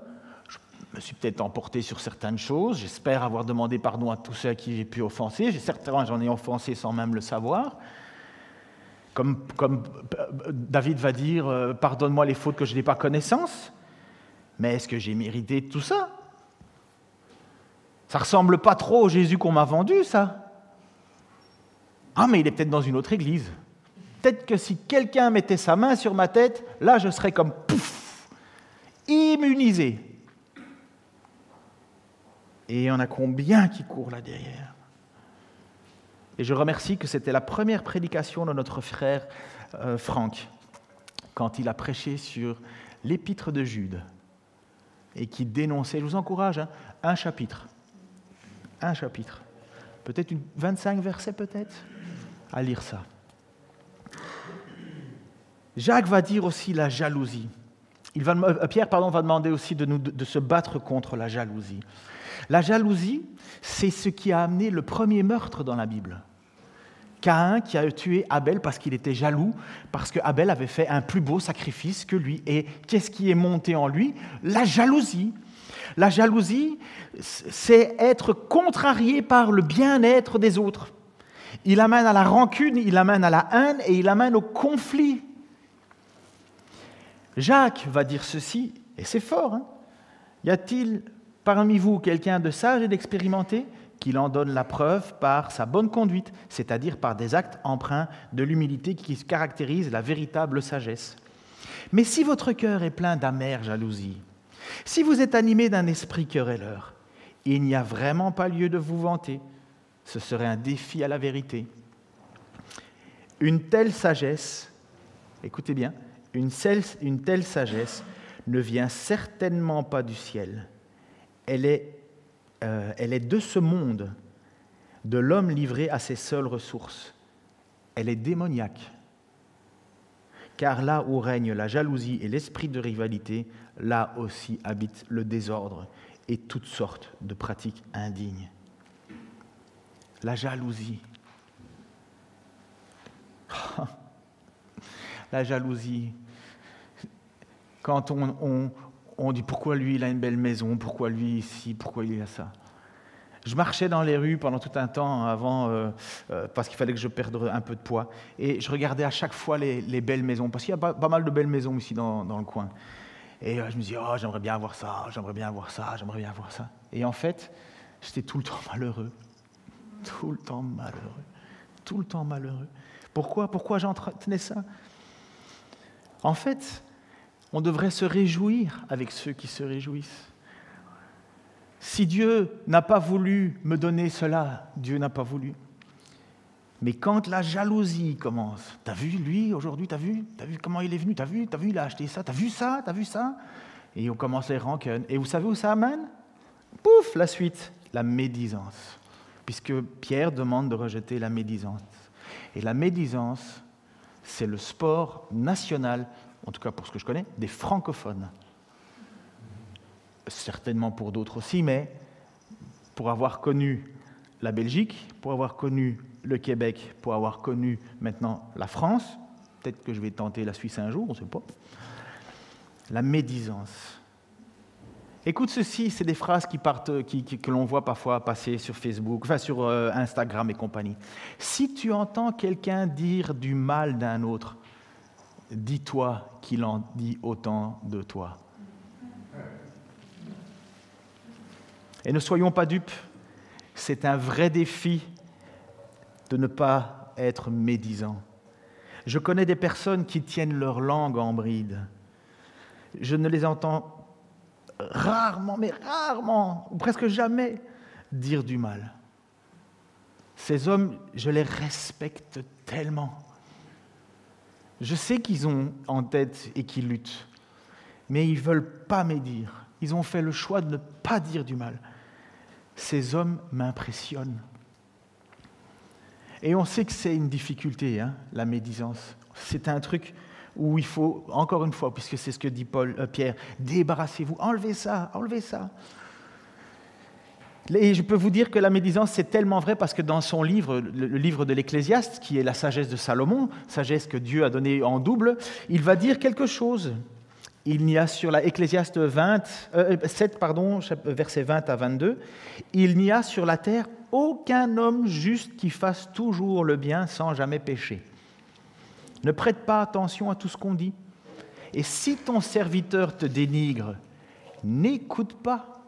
je me suis peut-être emporté sur certaines choses, j'espère avoir demandé pardon à tous ceux à qui j'ai pu offenser, certainement j'en ai offensé sans même le savoir. Comme David va dire, pardonne-moi les fautes que je n'ai pas connaissance, mais est-ce que j'ai mérité tout ça ? Ça ne ressemble pas trop au Jésus qu'on m'a vendu, ça. Ah, mais il est peut-être dans une autre église. Peut-être que si quelqu'un mettait sa main sur ma tête, là, je serais comme pouf, immunisé. Et il y en a combien qui courent là derrière ? Et je remercie que c'était la première prédication de notre frère Franck, quand il a prêché sur l'épître de Jude, et qui dénonçait, je vous encourage, hein, un chapitre, peut-être 25 versets peut-être, à lire ça. Jacques va dire aussi la jalousie. Pierre va demander aussi de se battre contre la jalousie. La jalousie, c'est ce qui a amené le premier meurtre dans la Bible. Caïn qui a tué Abel parce qu'il était jaloux, parce que Abel avait fait un plus beau sacrifice que lui. Et qu'est-ce qui est monté en lui ? La jalousie. La jalousie, c'est être contrarié par le bien-être des autres. Il amène à la rancune, il amène à la haine et il amène au conflit. Jacques va dire ceci, et c'est fort, hein ? Y a-t-il parmi vous quelqu'un de sage et d'expérimenté qu'il en donne la preuve par sa bonne conduite, c'est-à-dire par des actes empreints de l'humilité qui caractérisent la véritable sagesse. Mais si votre cœur est plein d'amère jalousie, si vous êtes animé d'un esprit querelleur, il n'y a vraiment pas lieu de vous vanter. Ce serait un défi à la vérité. Une telle sagesse, écoutez bien, une telle sagesse ne vient certainement pas du ciel. Elle est de ce monde, de l'homme livré à ses seules ressources. Elle est démoniaque. Car là où règne la jalousie et l'esprit de rivalité, là aussi habite le désordre et toutes sortes de pratiques indignes. La jalousie. La jalousie. Quand on dit pourquoi lui il a une belle maison, pourquoi lui ici, pourquoi il a ça. Je marchais dans les rues pendant tout un temps avant, parce qu'il fallait que je perde un peu de poids. Et je regardais à chaque fois les belles maisons, parce qu'il y a pas mal de belles maisons ici dans le coin. Et je me disais, oh, j'aimerais bien avoir ça, j'aimerais bien avoir ça, j'aimerais bien avoir ça. Et en fait, j'étais tout le temps malheureux. Tout le temps malheureux. Tout le temps malheureux. Pourquoi j'entretenais ça ? En fait, on devrait se réjouir avec ceux qui se réjouissent. Si Dieu n'a pas voulu me donner cela, Dieu n'a pas voulu. Mais quand la jalousie commence, t'as vu lui aujourd'hui, t'as vu comment il est venu, t'as vu il a acheté ça, t'as vu ça, et on commence les rancunes. Et vous savez où ça amène ? Pouf, la suite, la médisance. Puisque Pierre demande de rejeter la médisance. Et la médisance, c'est le sport national, en tout cas pour ce que je connais, des francophones. Certainement pour d'autres aussi, mais pour avoir connu la Belgique, pour avoir connu le Québec, pour avoir connu maintenant la France, peut-être que je vais tenter la Suisse un jour, on ne sait pas, la médisance. Écoute ceci, c'est des phrases que l'on voit parfois passer sur Facebook, enfin sur Instagram et compagnie. Si tu entends quelqu'un dire du mal d'un autre, dis-toi qu'il en dit autant de toi. Et ne soyons pas dupes, c'est un vrai défi de ne pas être médisant. Je connais des personnes qui tiennent leur langue en bride. Je ne les entends rarement, ou presque jamais, dire du mal. Ces hommes, je les respecte tellement. Je sais qu'ils ont en tête et qu'ils luttent, mais ils ne veulent pas médire. Ils ont fait le choix de ne pas dire du mal. Ces hommes m'impressionnent. Et on sait que c'est une difficulté, la médisance. C'est un truc où il faut, encore une fois, puisque c'est ce que dit Pierre, débarrassez-vous, enlevez ça. Et je peux vous dire que la médisance, c'est tellement vrai parce que dans son livre, le livre de l'Ecclésiaste, qui est la sagesse de Salomon, sagesse que Dieu a donnée en double, il va dire quelque chose. Il n'y a sur la Ecclésiaste 7, versets 20 à 22, il n'y a sur la terre aucun homme juste qui fasse toujours le bien sans jamais pécher. Ne prête pas attention à tout ce qu'on dit. Et si ton serviteur te dénigre, n'écoute pas,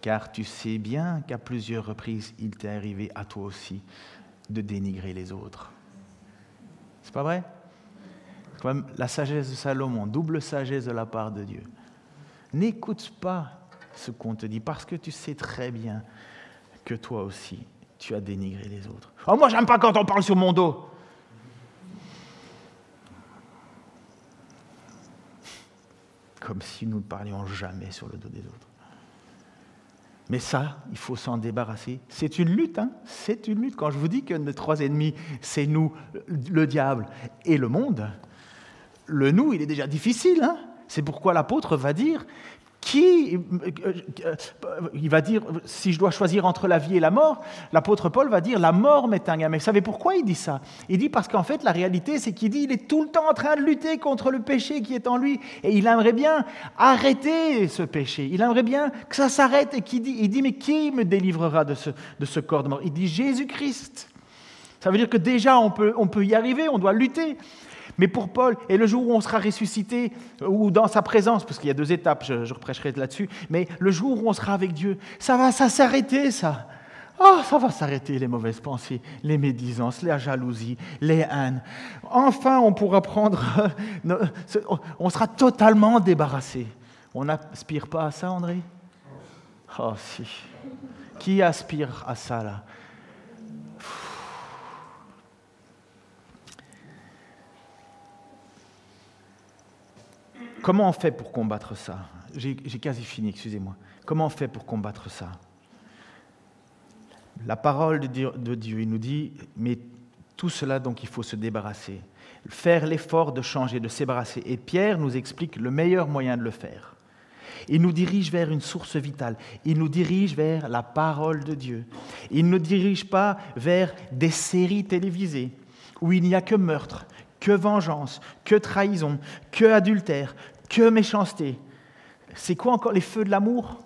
car tu sais bien qu'à plusieurs reprises, il t'est arrivé à toi aussi de dénigrer les autres. C'est pas vrai ? C'est quand même la sagesse de Salomon, double sagesse de la part de Dieu. N'écoute pas ce qu'on te dit, parce que tu sais très bien que toi aussi, tu as dénigré les autres. « Oh, moi, j'aime pas quand on parle sur mon dos !» Comme si nous ne parlions jamais sur le dos des autres. Mais ça, il faut s'en débarrasser. C'est une lutte, c'est une lutte. Quand je vous dis que nos trois ennemis, c'est nous, le diable et le monde, le nous, il est déjà difficile. C'est pourquoi l'apôtre va dire, il va dire, si je dois choisir entre la vie et la mort, l'apôtre Paul va dire, la mort m'est un gain. Mais vous savez pourquoi il dit ça ? Il dit parce qu'en fait, la réalité, c'est qu'il dit, il est tout le temps en train de lutter contre le péché qui est en lui. Et il aimerait bien arrêter ce péché. Il aimerait bien que ça s'arrête. Et il dit, mais qui me délivrera de ce corps de mort ? Il dit, Jésus-Christ. Ça veut dire que déjà, on peut y arriver, on doit lutter. Mais pour Paul, et le jour où on sera ressuscité, ou dans sa présence, parce qu'il y a 2 étapes, je reprêcherai là-dessus, mais le jour où on sera avec Dieu, ça va s'arrêter, ça. Oh, ça va s'arrêter, les mauvaises pensées, les médisances, la jalousie, les haines. Enfin, on pourra on sera totalement débarrassé. On n'aspire pas à ça, André ? Oh, si. Qui aspire à ça, là ? Comment on fait pour combattre ça ? J'ai quasi fini, excusez-moi. Comment on fait pour combattre ça ? La parole de Dieu, il nous dit, mais tout cela, donc, il faut se débarrasser. Faire l'effort de changer, de se débarrasser. Et Pierre nous explique le meilleur moyen de le faire. Il nous dirige vers une source vitale. Il nous dirige vers la parole de Dieu. Il ne nous dirige pas vers des séries télévisées où il n'y a que meurtre, que vengeance, que trahison, que adultère, que méchanceté. C'est quoi encore les feux de l'amour ?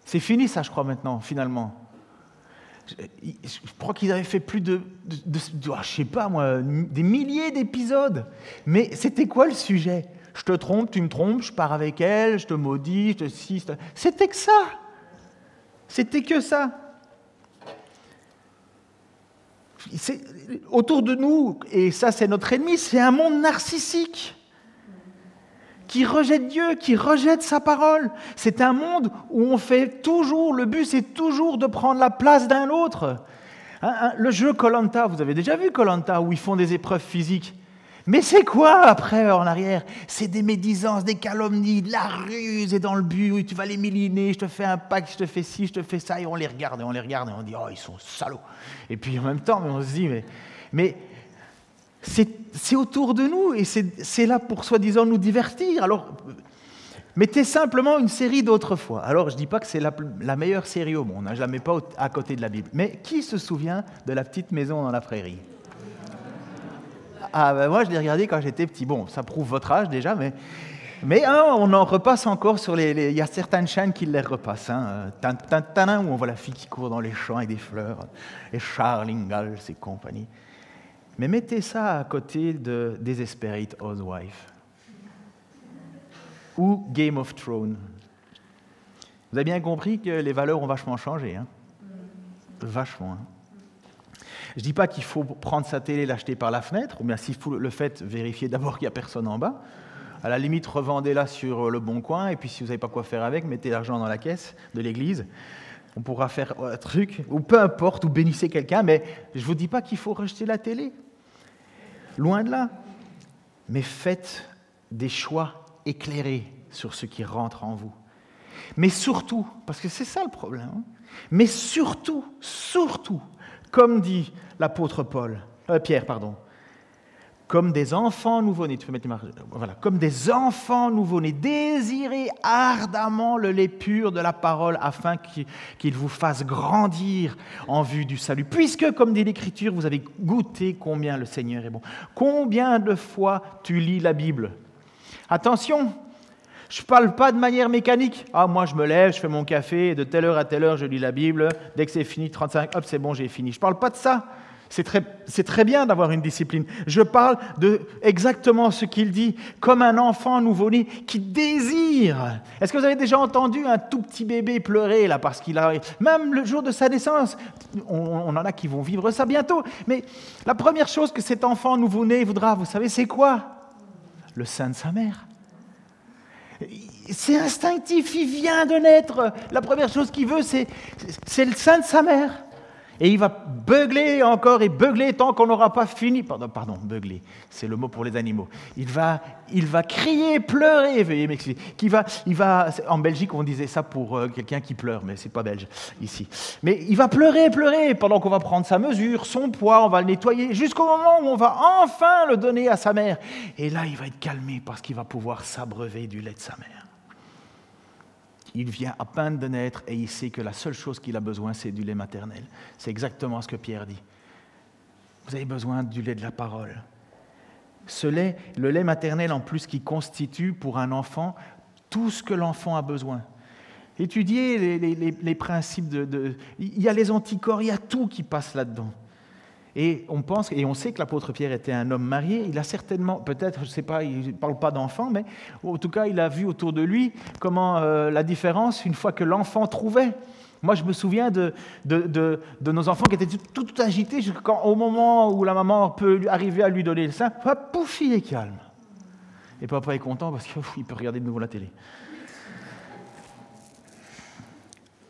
C'est fini ça, je crois, maintenant, finalement. Je crois qu'ils avaient fait plus de je sais pas moi, des milliers d'épisodes. Mais c'était quoi le sujet ? Je te trompe, tu me trompes, je pars avec elle, je te maudis, je te si. C'était que ça. C'était que ça. C'est, autour de nous, et ça c'est notre ennemi, c'est un monde narcissique qui rejette Dieu, qui rejette sa parole. C'est un monde où on fait toujours, le but c'est toujours de prendre la place d'un autre. Le jeu Koh-Lanta, vous avez déjà vu Koh-Lanta où ils font des épreuves physiques. Mais c'est quoi après, en arrière ? C'est des médisances, des calomnies, de la ruse, et dans le but, où tu vas les méliner, je te fais un pacte, je te fais ci, je te fais ça, et on les regarde, et on dit, oh, ils sont salauds. Et puis en même temps, on se dit, mais c'est c'est autour de nous et c'est là pour soi-disant nous divertir. Alors, mettez simplement une série d'autrefois. Alors, je ne dis pas que c'est la meilleure série au monde, je ne la mets pas à côté de la Bible. Mais qui se souvient de La Petite Maison dans la Prairie ? Ah, ben moi, je l'ai regardé quand j'étais petit. Bon, ça prouve votre âge déjà, mais on en repasse encore sur il y a certaines chaînes qui les repassent. Où on voit la fille qui court dans les champs avec des fleurs, et Charles Ingalls et compagnie. Mais mettez ça à côté de Desperate Housewives ou Game of Thrones. Vous avez bien compris que les valeurs ont vachement changé. Vachement. Je ne dis pas qu'il faut prendre sa télé et l'acheter par la fenêtre, ou bien si vous le faites, vérifiez d'abord qu'il n'y a personne en bas. À la limite, revendez-la sur le Bon Coin, et puis si vous ne savez pas quoi faire avec, mettez l'argent dans la caisse de l'église. On pourra faire un truc, ou peu importe, ou bénissez quelqu'un, mais je ne vous dis pas qu'il faut rejeter la télé. Loin de là. Mais faites des choix éclairés sur ce qui rentre en vous. Mais surtout, parce que c'est ça le problème, mais surtout, comme dit l'apôtre Pierre, comme des enfants nouveau-nés, tu peux mettre comme des enfants nouveau-nés, désirez ardemment le lait pur de la parole afin qu'il vous fasse grandir en vue du salut. Puisque, comme dit l'Écriture, vous avez goûté combien le Seigneur est bon. Combien de fois tu lis la Bible ? Attention, je ne parle pas de manière mécanique. Ah, moi, je me lève, je fais mon café, et de telle heure à telle heure, je lis la Bible. Dès que c'est fini, 35, hop, c'est bon, j'ai fini. Je ne parle pas de ça. C'est très bien d'avoir une discipline. Je parle de exactement ce qu'il dit, comme un enfant nouveau-né qui désire. Est-ce que vous avez déjà entendu un tout petit bébé pleurer là parce qu'il a... Même le jour de sa naissance, on en a qui vont vivre ça bientôt. Mais la première chose que cet enfant nouveau-né voudra, vous savez, c'est quoi ? Le sein de sa mère. C'est instinctif, il vient de naître. La première chose qu'il veut, c'est le sein de sa mère. Et il va beugler encore et beugler tant qu'on n'aura pas fini. Pardon, beugler, c'est le mot pour les animaux. Il va crier, pleurer, veuillez m'excuser. En Belgique, on disait ça pour quelqu'un qui pleure, mais c'est pas belge ici. Mais il va pleurer pendant qu'on va prendre sa mesure, son poids, on va le nettoyer, jusqu'au moment où on va enfin le donner à sa mère. Et là, il va être calmé parce qu'il va pouvoir s'abreuver du lait de sa mère. Il vient à peine de naître et il sait que la seule chose qu'il a besoin, c'est du lait maternel. C'est exactement ce que Pierre dit. Vous avez besoin du lait de la parole. Ce lait, le lait maternel en plus, qui constitue pour un enfant tout ce que l'enfant a besoin. Étudiez les principes il y a les anticorps, il y a tout qui passe là-dedans. Et on sait que l'apôtre Pierre était un homme marié. Il a certainement, peut-être, je ne sais pas, il ne parle pas d'enfant, mais en tout cas, il a vu autour de lui comment la différence, une fois que l'enfant trouvait. Moi, je me souviens de nos enfants qui étaient tout agités au moment où la maman peut arriver à lui donner le sein. Pouf, il est calme. Et papa est content parce qu'il peut regarder de nouveau la télé.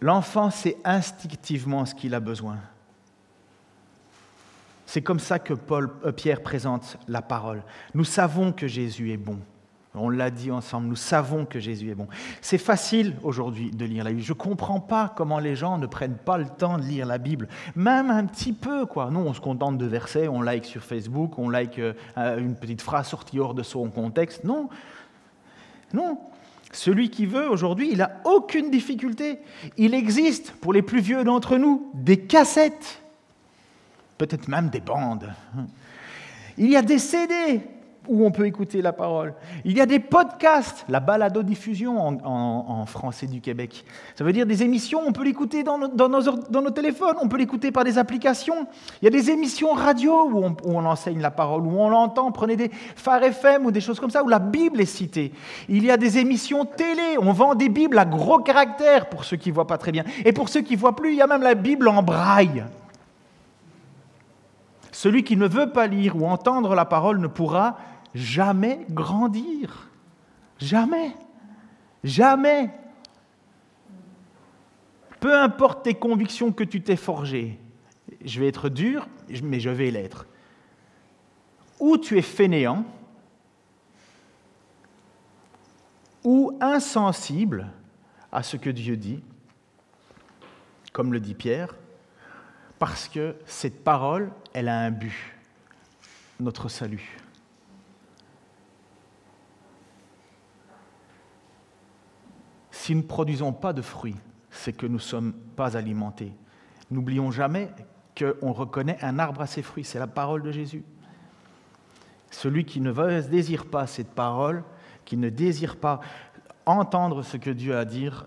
L'enfant sait instinctivement ce qu'il a besoin. C'est comme ça que Pierre présente la parole. Nous savons que Jésus est bon. On l'a dit ensemble, nous savons que Jésus est bon. C'est facile aujourd'hui de lire la Bible. Je ne comprends pas comment les gens ne prennent pas le temps de lire la Bible. Même un petit peu, quoi. Nous, on se contente de versets, on like sur Facebook, on like une petite phrase sortie hors de son contexte. Non. Celui qui veut aujourd'hui, il n'a aucune difficulté. Il existe, pour les plus vieux d'entre nous, des cassettes. Peut-être même des bandes. Il y a des CD où on peut écouter la parole. Il y a des podcasts, la balado-diffusion en français du Québec. Ça veut dire des émissions, on peut l'écouter dans nos téléphones, on peut l'écouter par des applications. Il y a des émissions radio où on enseigne la parole, où on l'entend, prenez des Phare FM ou des choses comme ça, où la Bible est citée. Il y a des émissions télé, on vend des Bibles à gros caractères pour ceux qui ne voient pas très bien. Et pour ceux qui ne voient plus, il y a même la Bible en braille. Celui qui ne veut pas lire ou entendre la parole ne pourra jamais grandir. Jamais. Jamais. Peu importe tes convictions que tu t'es forgées, je vais être dur, mais je vais l'être. Ou tu es fainéant, ou insensible à ce que Dieu dit, comme le dit Pierre, parce que cette parole, elle a un but, notre salut. Si nous ne produisons pas de fruits, c'est que nous ne sommes pas alimentés. N'oublions jamais qu'on reconnaît un arbre à ses fruits, c'est la parole de Jésus. Celui qui ne désire pas cette parole, qui ne désire pas entendre ce que Dieu a à dire,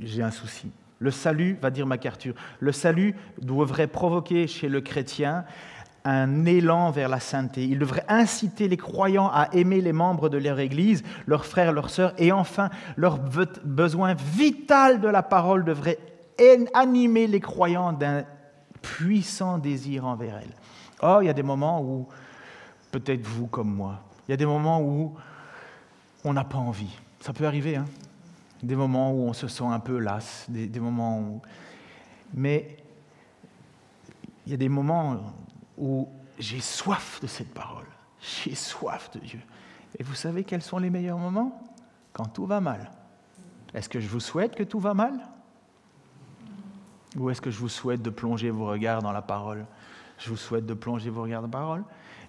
j'ai un souci. Le salut, va dire MacArthur, le salut devrait provoquer chez le chrétien un élan vers la sainteté. Il devrait inciter les croyants à aimer les membres de leur Église, leurs frères, leurs sœurs, et enfin, leur besoin vital de la parole devrait animer les croyants d'un puissant désir envers elle. Oh, il y a des moments où, peut-être vous comme moi, il y a des moments où on n'a pas envie. Ça peut arriver, hein? Des moments où on se sent un peu las, des moments où... Mais il y a des moments où j'ai soif de cette parole, j'ai soif de Dieu. Et vous savez quels sont les meilleurs moments? Quand tout va mal. Est-ce que je vous souhaite que tout va mal? Ou est-ce que je vous souhaite de plonger vos regards dans la parole? Je vous souhaite de plonger vos regards dans la parole.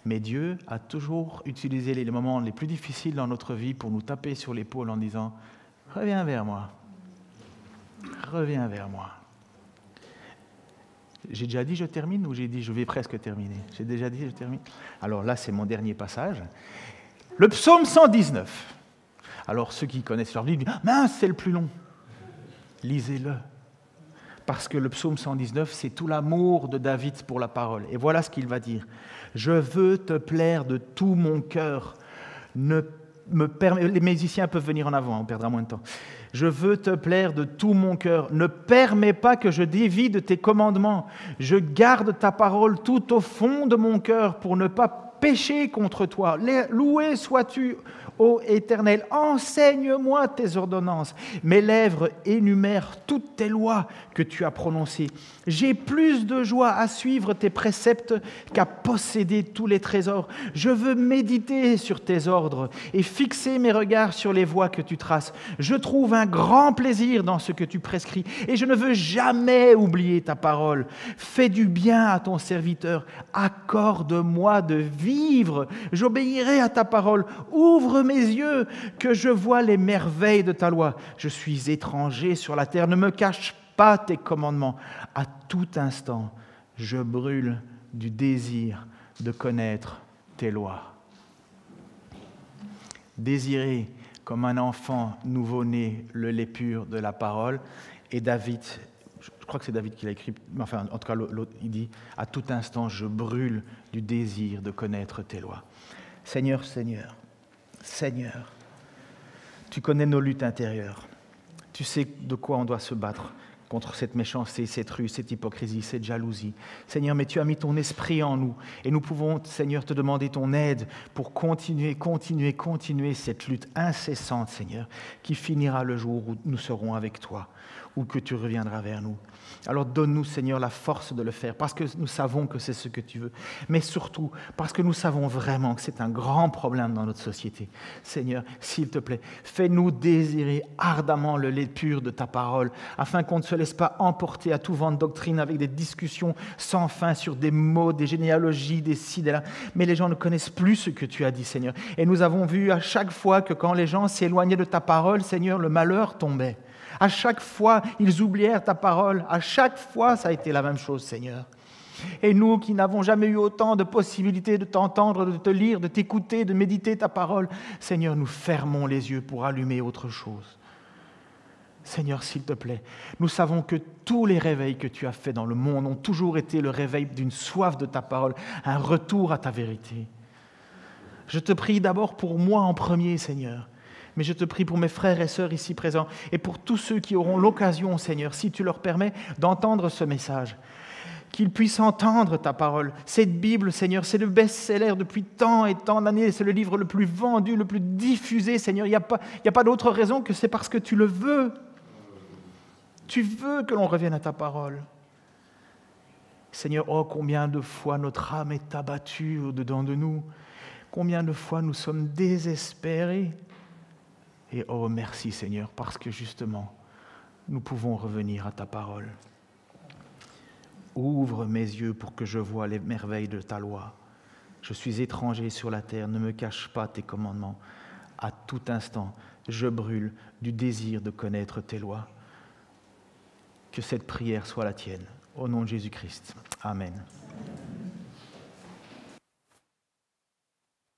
Mais Dieu a toujours utilisé les moments les plus difficiles dans notre vie pour nous taper sur l'épaule en disant « Reviens vers moi. Reviens vers moi. » J'ai déjà dit je termine ou j'ai dit je vais presque terminer? J'ai déjà dit je termine. Alors là, c'est mon dernier passage. Le psaume 119. Alors ceux qui connaissent leur livre disent « Mince, c'est le plus long. » Lisez-le. Parce que le psaume 119, c'est tout l'amour de David pour la parole. Et voilà ce qu'il va dire. « Je veux te plaire de tout mon cœur. Les musiciens peuvent venir en avant, on perdra moins de temps. « Je veux te plaire de tout mon cœur. Ne permets pas que je dévie de tes commandements. Je garde ta parole tout au fond de mon cœur pour ne pas pécher contre toi. Loué sois-tu, ô Éternel, enseigne-moi tes ordonnances. Mes lèvres énumèrent toutes tes lois que tu as prononcées. J'ai plus de joie à suivre tes préceptes qu'à posséder tous les trésors. Je veux méditer sur tes ordres et fixer mes regards sur les voies que tu traces. Je trouve un grand plaisir dans ce que tu prescris et je ne veux jamais oublier ta parole. Fais du bien à ton serviteur. Accorde-moi de vivre. J'obéirai à ta parole. Ouvre mes yeux, que je vois les merveilles de ta loi. Je suis étranger sur la terre. Ne me cache pas tes commandements. À tout instant, je brûle du désir de connaître tes lois. Désirer comme un enfant nouveau-né le lait pur de la parole. Et David, je crois que c'est David qui l'a écrit, enfin en tout cas l'autre, il dit « À tout instant, je brûle du désir de connaître tes lois. » Seigneur, Seigneur, Seigneur, tu connais nos luttes intérieures. Tu sais de quoi on doit se battre contre cette méchanceté, cette ruse, cette hypocrisie, cette jalousie. Seigneur, mais tu as mis ton esprit en nous et nous pouvons, Seigneur, te demander ton aide pour continuer cette lutte incessante, Seigneur, qui finira le jour où nous serons avec toi, ou que tu reviendras vers nous. Alors donne-nous, Seigneur, la force de le faire, parce que nous savons que c'est ce que tu veux, mais surtout parce que nous savons vraiment que c'est un grand problème dans notre société. Seigneur, s'il te plaît, fais-nous désirer ardemment le lait pur de ta parole, afin qu'on ne se laisse pas emporter à tout vent de doctrine avec des discussions sans fin sur des mots, des généalogies, des ci, des là. Mais les gens ne connaissent plus ce que tu as dit, Seigneur. Et nous avons vu à chaque fois que quand les gens s'éloignaient de ta parole, Seigneur, le malheur tombait. À chaque fois, ils oublièrent ta parole. À chaque fois, ça a été la même chose, Seigneur. Et nous qui n'avons jamais eu autant de possibilités de t'entendre, de te lire, de t'écouter, de méditer ta parole, Seigneur, nous fermons les yeux pour allumer autre chose. Seigneur, s'il te plaît, nous savons que tous les réveils que tu as faits dans le monde ont toujours été le réveil d'une soif de ta parole, un retour à ta vérité. Je te prie d'abord pour moi en premier, Seigneur. Mais je te prie pour mes frères et sœurs ici présents et pour tous ceux qui auront l'occasion, Seigneur, si tu leur permets, d'entendre ce message, qu'ils puissent entendre ta parole. Cette Bible, Seigneur, c'est le best-seller depuis tant et tant d'années, c'est le livre le plus vendu, le plus diffusé, Seigneur. Il n'y a pas d'autre raison que c'est parce que tu le veux. Tu veux que l'on revienne à ta parole. Seigneur, oh, combien de fois notre âme est abattue au-dedans de nous. Combien de fois nous sommes désespérés. Et oh, merci Seigneur, parce que justement, nous pouvons revenir à ta parole. Ouvre mes yeux pour que je voie les merveilles de ta loi. Je suis étranger sur la terre, ne me cache pas tes commandements. À tout instant, je brûle du désir de connaître tes lois. Que cette prière soit la tienne. Au nom de Jésus-Christ. Amen.